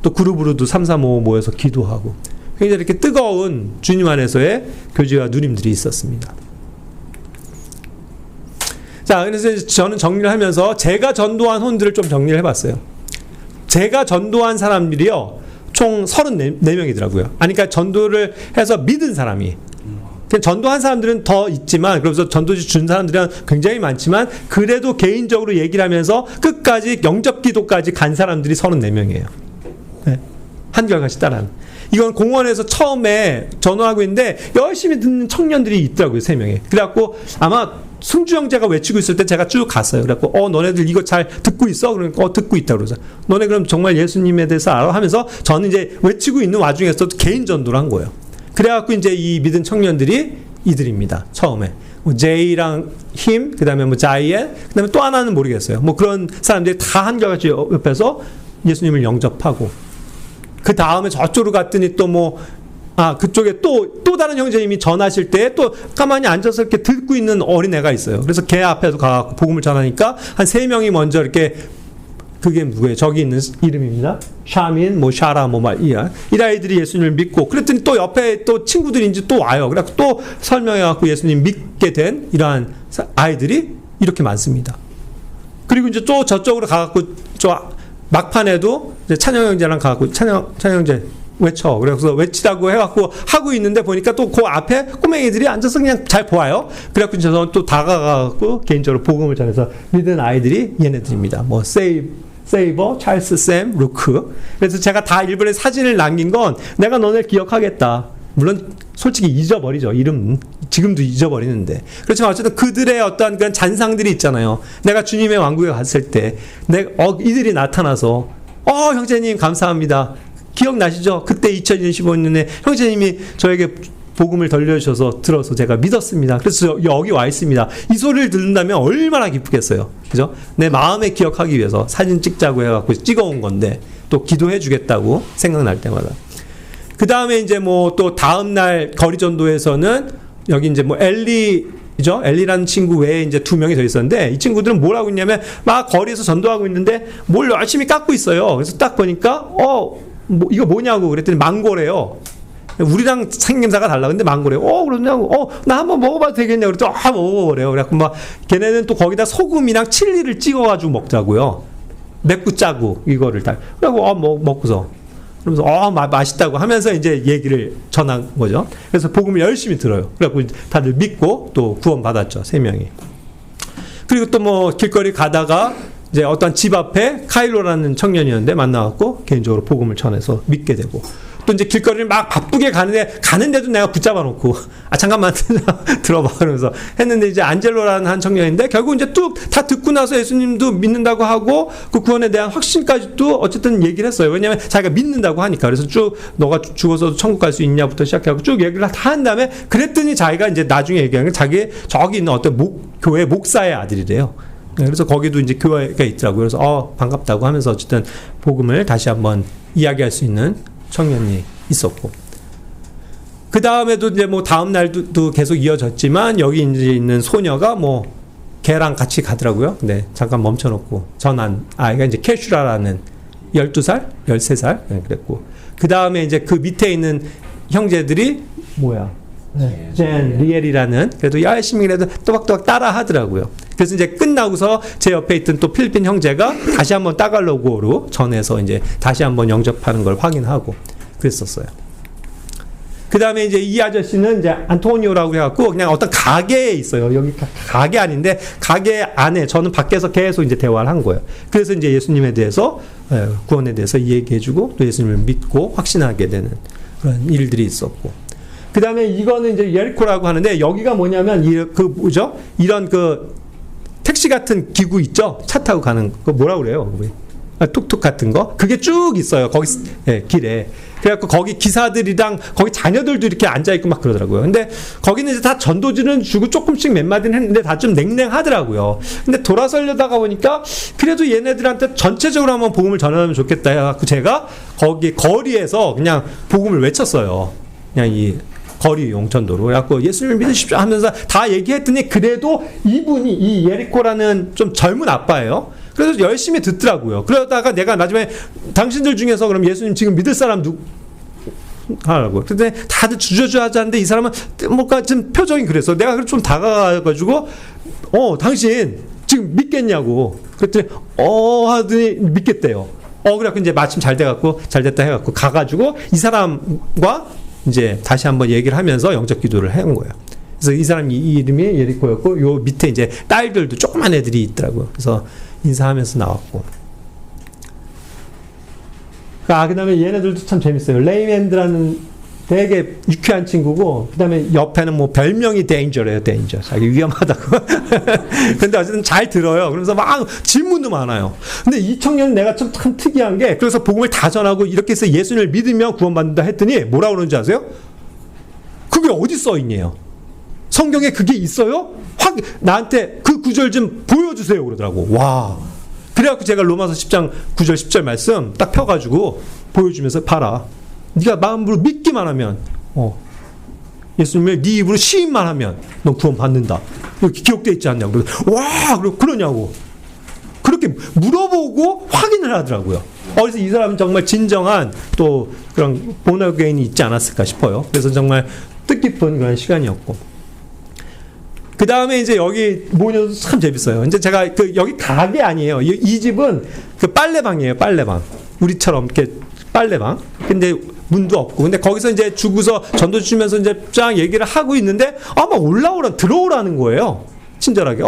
Speaker 1: 또 그룹으로도 3, 4, 5 모여서 기도하고 굉장히 이렇게 뜨거운 주님 안에서의 교제와 누림들이 있었습니다. 자, 그래서 저는 정리를 하면서 제가 전도한 혼들을 좀 정리를 해봤어요. 제가 전도한 사람들이요, 총 34명이더라고요. 아니, 그러니까 전도를 해서 믿은 사람이. 전도한 사람들은 더 있지만, 그래서 전도지 준 사람들은 굉장히 많지만, 그래도 개인적으로 얘기를 하면서 끝까지 영접 기도까지 간 사람들이 34명이에요. 네. 한결같이 따라하는. 이건 공원에서 처음에 전도하고 있는데, 열심히 듣는 청년들이 있더라고요, 3명이. 그래갖고 아마 승주 형제가 외치고 있을 때 제가 쭉 갔어요. 그래갖고 너네들 이거 잘 듣고 있어? 그러니까 듣고 있다 그러죠. 너네 그럼 정말 예수님에 대해서 알아? 하면서 저는 이제 외치고 있는 와중에서도 개인 전도를 한 거예요. 그래갖고 이제 이 믿은 청년들이 이들입니다. 처음에 제이랑 힘, 그 다음에 뭐 자이엘, 그 다음에 또 하나는 모르겠어요. 뭐 그런 사람들이 다 한결같이 옆에서 예수님을 영접하고 그 다음에 저쪽으로 갔더니 또 뭐 그쪽에 또 다른 형제님이 전하실 때 또 가만히 앉아서 이렇게 듣고 있는 어린애가 있어요. 그래서 걔 앞에서 가서 복음을 전하니까 한 3명이 먼저 이렇게 그게 누구예요? 저기 있는 이름입니다. 샤민, 뭐 샤라, 뭐 말 이 아이들이 예수님을 믿고 그랬더니 또 옆에 또 친구들인지 또 와요. 그래서 또 설명해갖고 예수님 믿게 된 이러한 아이들이 이렇게 많습니다. 그리고 이제 또 저쪽으로 가갖고 저 막판에도 이제 찬영 형제랑 가갖고 찬영 형제 외쳐. 그래서 외치라고 해갖고 하고 있는데 보니까 또 그 앞에 꼬맹이들이 앉아서 그냥 잘 보아요. 그래갖고 저는 또 다가가고 개인적으로 복음을 전해서 믿은 아이들이 얘네들입니다. 뭐 세이버, 찰스, 샘, 루크. 그래서 제가 다 일본에 사진을 남긴 건 내가 너네를 기억하겠다. 물론 솔직히 잊어버리죠. 이름 지금도 잊어버리는데 그렇지만 어쨌든 그들의 어떤 그런 잔상들이 있잖아요. 내가 주님의 왕국에 갔을 때 이들이 나타나서 형제님 감사합니다. 기억나시죠? 그때 2025년에 형제님이 저에게 복음을 들려주셔서 들어서 제가 믿었습니다. 그래서 여기 와 있습니다. 이 소리를 듣는다면 얼마나 기쁘겠어요. 그죠? 내 마음에 기억하기 위해서 사진 찍자고 해갖고 찍어온 건데 또 기도해 주겠다고 생각날 때마다. 그 다음에 이제 뭐 또 다음날 거리전도에서는 여기 이제 뭐 엘리라는 친구 외에 이제 2명이 더 있었는데 이 친구들은 뭘 하고 있냐면 막 거리에서 전도하고 있는데 뭘 열심히 깎고 있어요. 그래서 딱 보니까 이거 뭐냐고 그랬더니 망고래요. 우리랑 생김새가 달라. 근데 망고래요. 그러냐고. 나 한번 먹어봐도 되겠냐고. 그랬더니 먹어보래요. 그래갖고 막 걔네는 또 거기다 소금이랑 칠리를 찍어가지고 먹자고요. 맵고 짜고 이거를 다. 그래갖고 먹고서 그러면서 맛있다고 하면서 이제 얘기를 전한 거죠. 그래서 복음을 열심히 들어요. 그래갖고 다들 믿고 또 구원 받았죠. 3명이. 그리고 또 뭐 길거리 가다가 이제 어떤 집 앞에 카일로라는 청년이었는데 만나갖고 개인적으로 복음을 전해서 믿게 되고 또 이제 길거리를 막 바쁘게 가는데도 내가 붙잡아 놓고 잠깐만 들어봐 그러면서 했는데 이제 안젤로라는 한 청년인데 결국 이제 뚝 다 듣고 나서 예수님도 믿는다고 하고 그 구원에 대한 확신까지도 어쨌든 얘기를 했어요. 왜냐하면 자기가 믿는다고 하니까. 그래서 쭉 너가 죽어서도 천국 갈 수 있냐부터 시작해서 쭉 얘기를 다 한 다음에 그랬더니 자기가 이제 나중에 얘기하는 게 자기 저기 있는 어떤 교회 목사의 아들이래요. 그래서 거기도 이제 교회가 있더라고요. 그래서 반갑다고 하면서 어쨌든 복음을 다시 한번 이야기할 수 있는 청년이 있었고 그 다음에도 이제 뭐 다음 날도 계속 이어졌지만 여기 이제 있는 소녀가 뭐 걔랑 같이 가더라고요. 근데 잠깐 멈춰놓고 전한 아이가 이제 캐슈라라는 12살, 13살 그랬고 그 다음에 이제 그 밑에 있는 형제들이 젠 리엘이라는, 그래도 열심히 그래도 또박또박 따라 하더라고요. 그래서 이제 끝나고서 제 옆에 있던 또 필리핀 형제가 다시 한번 따갈로그로 전해서 이제 다시 한번 영접하는 걸 확인하고 그랬었어요. 그 다음에 이제 이 아저씨는 이제 안토니오라고 해갖고 그냥 어떤 가게에 있어요. 여기 가게 아닌데 가게 안에 저는 밖에서 계속 이제 대화를 한 거예요. 그래서 이제 예수님에 대해서, 구원에 대해서 얘기해주고 또 예수님을 믿고 확신하게 되는 그런 일들이 있었고. 그 다음에 이거는 이제 예리코라고 하는데 여기가 뭐냐면 이런 그 택시 같은 기구 있죠? 차 타고 가는 거 뭐라고 그래요? 툭툭 같은 거? 그게 쭉 있어요. 거기 길에. 그래갖고 거기 기사들이랑 거기 자녀들도 이렇게 앉아있고 막 그러더라고요. 근데 거기는 이제 다 전도지는 주고 조금씩 몇 마디는 했는데 다 좀 냉랭하더라고요. 근데 돌아서려다가 보니까 그래도 얘네들한테 전체적으로 한번 복음을 전하면 좋겠다 해갖고 제가 거기 거리에서 그냥 복음을 외쳤어요. 그냥 이 거리용 전도로. 그래갖고 예수님을 믿으십시오 하면서 다 얘기했더니 그래도 이분이 이 예리코라는 좀 젊은 아빠예요. 그래서 열심히 듣더라고요. 그러다가 내가 나중에 당신들 중에서 그럼 예수님 지금 믿을 사람 하라고. 근데 다들 주저주저 하자는데 이 사람은 뭔가 좀 표정이 그래서 내가 좀 다가가가지고 당신 지금 믿겠냐고. 그랬더니 하더니 믿겠대요. 그래갖고 이제 마침 잘 됐다 해갖고 가가지고 이 사람과 이제 다시 한번 얘기를 하면서 영적 기도를 한 거예요. 그래서 이 사람 이름이 예리코였고 요 밑에 이제 딸들도 조그만 애들이 있더라고요. 그래서 인사하면서 나왔고. 그 다음에 얘네들도 참 재밌어요. 레이맨드라는 되게 유쾌한 친구고, 그 다음에 옆에는 뭐 별명이 데인저래요, 데인저. 자기 위험하다고. 근데 어쨌든 잘 들어요. 그러면서 막 질문도 많아요. 근데 이 청년은 내가 참 특이한 게, 그래서 복음을 다 전하고 이렇게 해서 예수님을 믿으면 구원받는다 했더니 뭐라고 그러는지 아세요? 그게 어디 써 있냐요? 성경에 그게 있어요? 나한테 그 구절 좀 보여주세요 그러더라고. 와. 그래갖고 제가 로마서 10장 9절 10절 말씀 딱 펴가지고 보여주면서 봐라. 네가 마음으로 믿기만 하면 예수님을 네 입으로 시인만 하면 넌 구원 받는다. 이렇게 기록되어 있지 않냐고. 와, 그러냐고. 그렇게 물어보고 확인을 하더라고요. 그래서 이 사람은 정말 진정한 또 그런 본어게인이 있지 않았을까 싶어요. 그래서 정말 뜻깊은 그런 시간이었고. 그 다음에 이제 여기 모녀도 참 재밌어요. 이제 제가 여기 가게 아니에요. 이 집은 그 빨래방이에요. 빨래방. 우리처럼 이렇게 빨래방. 근데 문도 없고. 근데 거기서 이제 주고서 전도 주면서 이제 쫙 얘기를 하고 있는데 막 들어오라는 거예요. 친절하게.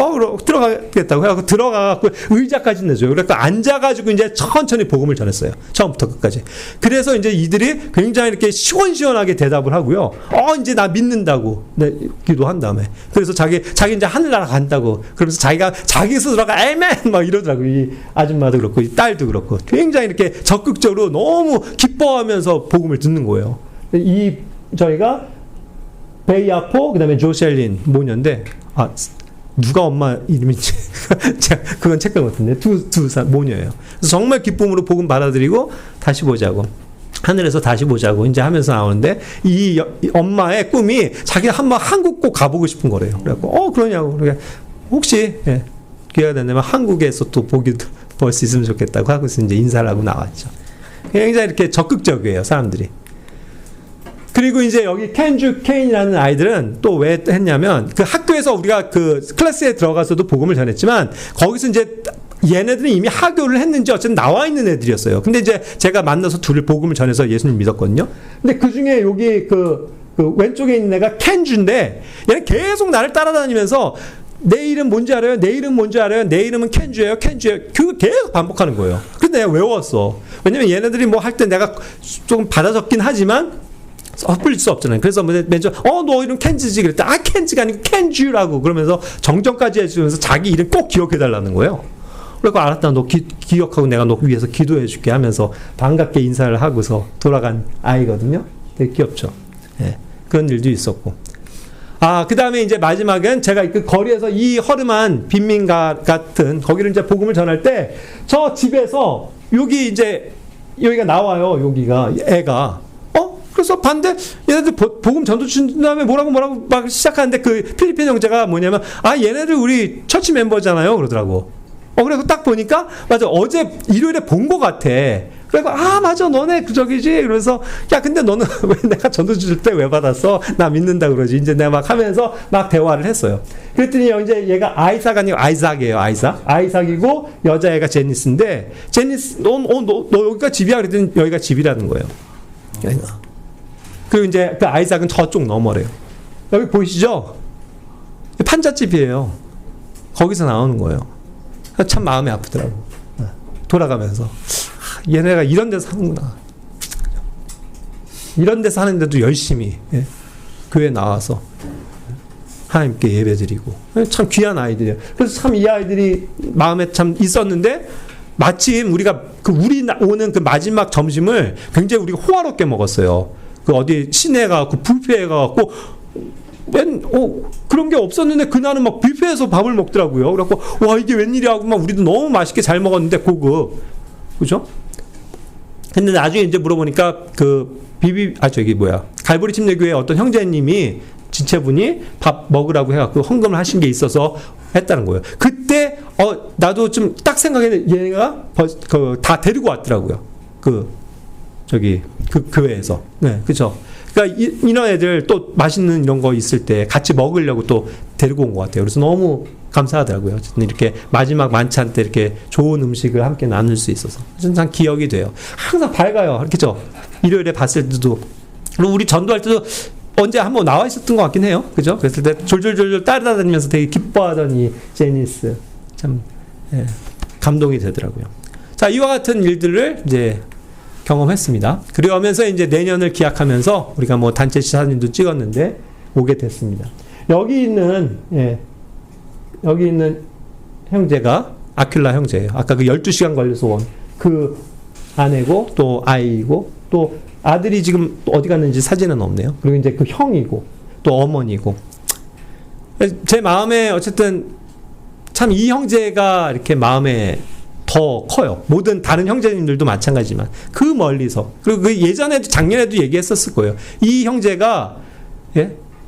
Speaker 1: 들어가겠다고 해갖고 들어가갖고 의자까지 내줘요. 그래서 앉아가지고 이제 천천히 복음을 전했어요. 처음부터 끝까지. 그래서 이제 이들이 굉장히 이렇게 시원시원하게 대답을 하고요. 이제 나 믿는다고. 네, 기도한 다음에. 그래서 자기 이제 하늘나라 간다고. 그러면서 자기 스스로가 에멘! 막 이러더라고요. 이 아줌마도 그렇고, 이 딸도 그렇고. 굉장히 이렇게 적극적으로 너무 기뻐하면서 복음을 듣는 거예요. 저희가 베이아포, 그 다음에 조셀린 모녀인데, 누가 엄마 이름인지 그건 책감 같은데 두 모녀예요. 그래서 정말 기쁨으로 복음 받아들이고 다시 보자고, 하늘에서 다시 보자고 이제 하면서 나오는데 이 엄마의 꿈이 자기가 한번 한국 꼭 가보고 싶은 거래요. 그래갖고 그러냐고. 그러니까 혹시 기회가 된다면 한국에서 또 볼 수 있으면 좋겠다고 하고 이제 인사를 하고 나왔죠. 굉장히 이렇게 적극적이에요, 사람들이. 그리고 이제 여기 켄주 케인이라는 아이들은 또 왜 했냐면, 그 학교에서 우리가 그 클래스에 들어가서도 복음을 전했지만 거기서 이제 얘네들은 이미 하교를 했는지 어쨌든 나와 있는 애들이었어요. 근데 이제 제가 만나서 둘을 복음을 전해서 예수님 믿었거든요. 근데 그 중에 여기 그 왼쪽에 있는 애가 켄주인데 얘는 계속 나를 따라다니면서 내 이름 뭔지 알아요? 내 이름 뭔지 알아요? 내 이름은 켄주예요. 그거 계속 반복하는 거예요. 근데 내가 외웠어. 왜냐면 얘네들이 뭐 할 때 내가 조금 받아 적긴 하지만 헛불릴 수 없잖아요. 그래서 맨 처음 너 이름 켄지지 그랬더니 켄지가 아니고 켄주라고 그러면서 정정까지 해주면서 자기 이름 꼭 기억해달라는 거예요. 그래서 알았다. 너 기억하고 내가 너 위해서 기도해줄게 하면서 반갑게 인사를 하고서 돌아간 아이거든요. 되게 귀엽죠. 네. 그런 일도 있었고. 그 다음에 이제 마지막엔 제가 그 거리에서 이 허름한 빈민가 같은 거기를 이제 복음을 전할 때 저 집에서 여기가 나와요. 여기가 애가. 그래서 반대 얘네들 복음 전도 준 다음에 뭐라고 막 시작하는데 그 필리핀 형제가 뭐냐면 얘네들 우리 처치 멤버잖아요 그러더라고. 그래서 딱 보니까 맞아, 어제 일요일에 본 것 같아. 그래서 맞아 너네 그 저기지. 그래서 야 근데 너는 왜 내가 전도 줄 때 왜 받았어? 나 믿는다 그러지. 이제 내가 막 하면서 막 대화를 했어요. 그랬더니 이제 얘가 아이삭 아니고 아이삭이에요. 아이삭이고 여자애가 제니스인데 제니스 너 여기가 집이야? 그랬더니 여기가 집이라는 거예요. 그리고 이제 그 아이삭은 저쪽 너머래요. 여기 보이시죠? 판잣집이에요. 거기서 나오는 거예요. 참 마음이 아프더라고. 돌아가면서 얘네가 이런 데서 사는구나. 이런 데서 사는데도 열심히 교회 나와서 하나님께 예배드리고 참 귀한 아이들이에요. 그래서 참 이 아이들이 마음에 참 있었는데 마침 우리가 우리 오는 그 마지막 점심을 굉장히 우리가 호화롭게 먹었어요. 그 어디 시내 가고 뷔페에 가고 그런 게 없었는데 그날은 막 뷔페에서 밥을 먹더라고요. 그래갖고 와 이게 웬일이야 하고 막 우리도 너무 맛있게 잘 먹었는데 고급 그죠? 근데 나중에 이제 물어보니까 갈보리 침례교회 어떤 형제님이 지체분이 밥 먹으라고 해갖고 헌금을 하신 게 있어서 했다는 거예요. 그때 나도 좀 딱 생각했는데 얘가 다 데리고 왔더라고요. 그 교회에서. 네, 그죠. 그러니까 이런 애들 또 맛있는 이런 거 있을 때 같이 먹으려고 또 데리고 온 것 같아요. 그래서 너무 감사하더라고요. 이렇게 마지막 만찬 때 이렇게 좋은 음식을 함께 나눌 수 있어서 참 기억이 돼요. 항상 밝아요. 그렇죠? 일요일에 봤을 때도 그리고 우리 전도할 때도 언제 한번 나와 있었던 것 같긴 해요. 그죠? 그랬을 때 졸졸졸 따라다니면서 되게 기뻐하던 이 제니스 참 감동이 되더라고요. 자, 이와 같은 일들을 이제 경험했습니다. 그러면서 이제 내년을 기약하면서 우리가 뭐 단체 사진도 찍었는데 오게 됐습니다. 여기 있는 형제가 아큘라 형제예요. 아까 그 12시간 걸려서 온 그 아내고 또 아이고 또 아들이 지금 어디 갔는지 사진은 없네요. 그리고 이제 그 형이고 또 어머니고 제 마음에 어쨌든 참 이 형제가 이렇게 마음에 더 커요. 모든 다른 형제님들도 마찬가지지만 그 멀리서 그리고 그 예전에도 작년에도 얘기했었을 거예요. 이 형제가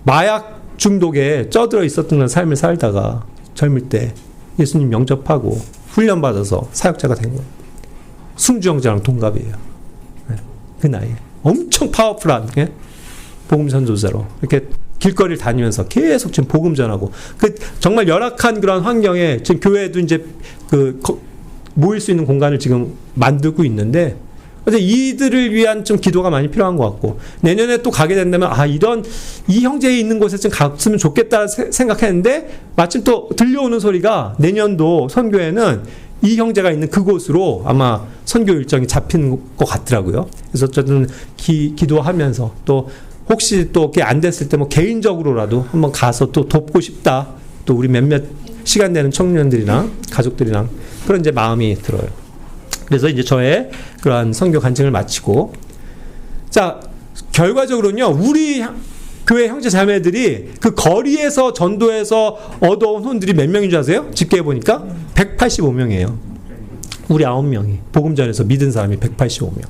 Speaker 1: 마약 중독에 쪄들어 있었던 삶을 살다가 젊을 때 예수님 영접하고 훈련받아서 사역자가 된 거예요. 승주 형제랑 동갑이에요. 그 나이에 엄청 파워풀한 복음 선조자로 이렇게 길거리를 다니면서 계속 지금 복음 전하고 그 정말 열악한 그런 환경에 지금 교회도 이제 모일 수 있는 공간을 지금 만들고 있는데 이들을 위한 좀 기도가 많이 필요한 것 같고 내년에 또 가게 된다면 이 형제에 있는 곳에 좀 갔으면 좋겠다 생각했는데 마침 또 들려오는 소리가 내년도 선교회는 이 형제가 있는 그곳으로 아마 선교 일정이 잡히는 것 같더라고요. 그래서 어쨌든 기도하면서 또 혹시 또 그게 안 됐을 때 뭐 개인적으로라도 한번 가서 또 돕고 싶다. 또 우리 몇몇 시간 되는 청년들이랑 가족들이랑 그런 이제 마음이 들어요. 그래서 이제 저의 그러한 선교 간증을 마치고 자 결과적으로는요 우리 교회 형제 자매들이 그 거리에서 전도해서 얻어온 혼들이 몇 명인 줄 아세요? 집계해 보니까 185명이에요. 우리 9명이 복음 전에서 믿은 사람이 185명.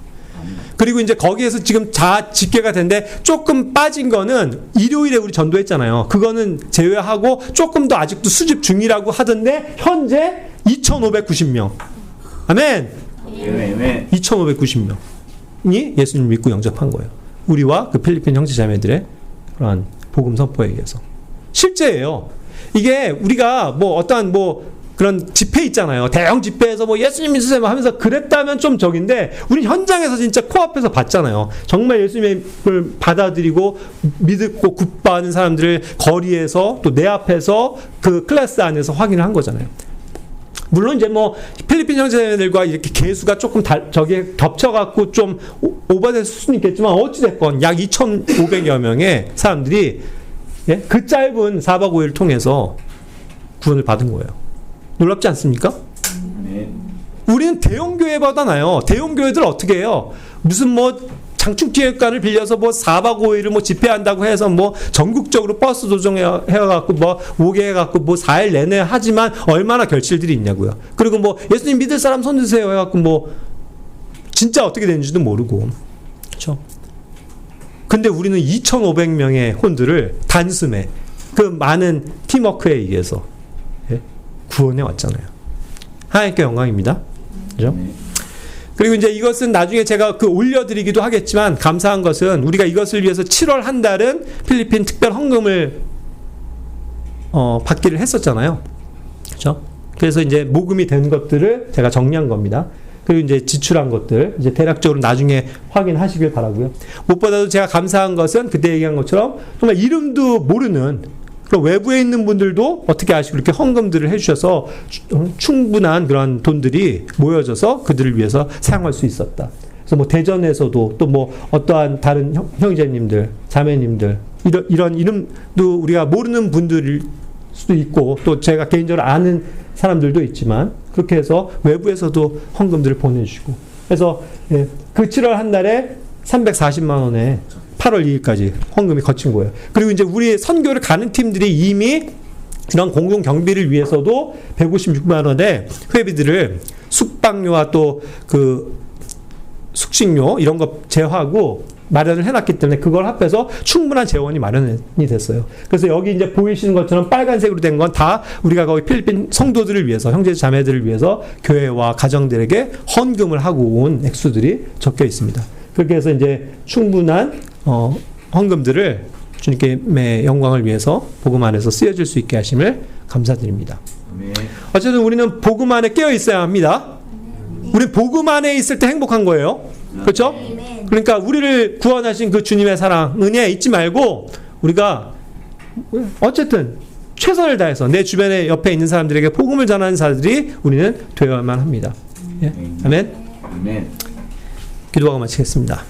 Speaker 1: 그리고 이제 거기에서 지금 집계가 됐는데 조금 빠진 거는 일요일에 우리 전도했잖아요. 그거는 제외하고 조금 더 아직도 수집 중이라고 하던데 현재 2,590명. 아멘. 2,590명이 예수님 믿고 영접한 거예요. 우리와 그 필리핀 형제 자매들의 그러한 복음 선포에 의해서 실제예요. 이게 우리가 뭐 어떠한 뭐 그런 집회 있잖아요. 대형 집회에서 뭐 예수님 믿으세요 하면서 그랬다면 좀 적인데 우리 현장에서 진짜 코앞에서 봤잖아요. 정말 예수님을 받아들이고 믿고 굿바하는 사람들을 거리에서 또 내 앞에서 그 클래스 안에서 확인을 한 거잖아요. 물론 이제 뭐 필리핀 형제들과 이렇게 개수가 조금 저기에 겹쳐갖고 좀 오버됐을 수는 있겠지만 어찌됐건 약 2,500여 명의 사람들이 그 짧은 4박 5일을 통해서 구원을 받은 거예요. 놀랍지 않습니까? 네. 우리는 대형교회보다 나요. 대형교회들 어떻게 해요? 무슨 뭐 장충기획관을 빌려서 뭐 4박 5일을 뭐 집회한다고 해서 뭐 전국적으로 버스 조정해갖고 뭐 오게 해갖고 뭐 4일 내내 하지만 얼마나 결실들이 있냐고요. 그리고 뭐 예수님 믿을 사람 손 드세요 해갖고 뭐 진짜 어떻게 되는지도 모르고. 그렇죠? 근데 우리는 2,500명의 혼들을 단숨에 그 많은 팀워크에 의해서 구원해 왔잖아요. 하나님께 영광입니다. 그죠? 그리고 이제 이것은 나중에 제가 올려드리기도 하겠지만, 감사한 것은 우리가 이것을 위해서 7월 한 달은 필리핀 특별 헌금을 받기를 했었잖아요. 그렇죠? 그래서 이제 모금이 된 것들을 제가 정리한 겁니다. 그리고 이제 지출한 것들 이제 대략적으로 나중에 확인하시길 바라고요. 무엇보다도 제가 감사한 것은 그때 얘기한 것처럼 정말 이름도 모르는 그런 외부에 있는 분들도 어떻게 아시고 이렇게 헌금들을 해주셔서 충분한 그런 돈들이 모여져서 그들을 위해서 사용할 수 있었다. 그래서 뭐 대전에서도 또 뭐 어떠한 다른 형제님들, 자매님들 이런 이름도 우리가 모르는 분들일 수도 있고 또 제가 개인적으로 아는 사람들도 있지만 그렇게 해서 외부에서도 헌금들을 보내주시고 그래서 그 7월 한 달에 340만 원에 8월 2일까지 헌금이 거친 거예요. 그리고 이제 우리 선교를 가는 팀들이 이미 이런 공동 경비를 위해서도 156만 원의 회비들을 숙박료와 또 그 숙식료 이런 거 제하고 마련을 해놨기 때문에 그걸 합해서 충분한 재원이 마련이 됐어요. 그래서 여기 이제 보이시는 것처럼 빨간색으로 된 건 다 우리가 거기 필리핀 성도들을 위해서 형제 자매들을 위해서 교회와 가정들에게 헌금을 하고 온 액수들이 적혀 있습니다. 그렇게 해서 이제 충분한 헌금들을 주님께 영광을 위해서 복음 안에서 쓰여질 수 있게 하심을 감사드립니다. 어쨌든 우리는 복음 안에 깨어 있어야 합니다. 우리 복음 안에 있을 때 행복한 거예요. 그렇죠? 그러니까 우리를 구원하신 그 주님의 사랑, 은혜 잊지 말고 우리가 어쨌든 최선을 다해서 내 주변에 옆에 있는 사람들에게 복음을 전하는 자들이 우리는 되어야만 합니다. 예? 아멘. 기도하고 마치겠습니다.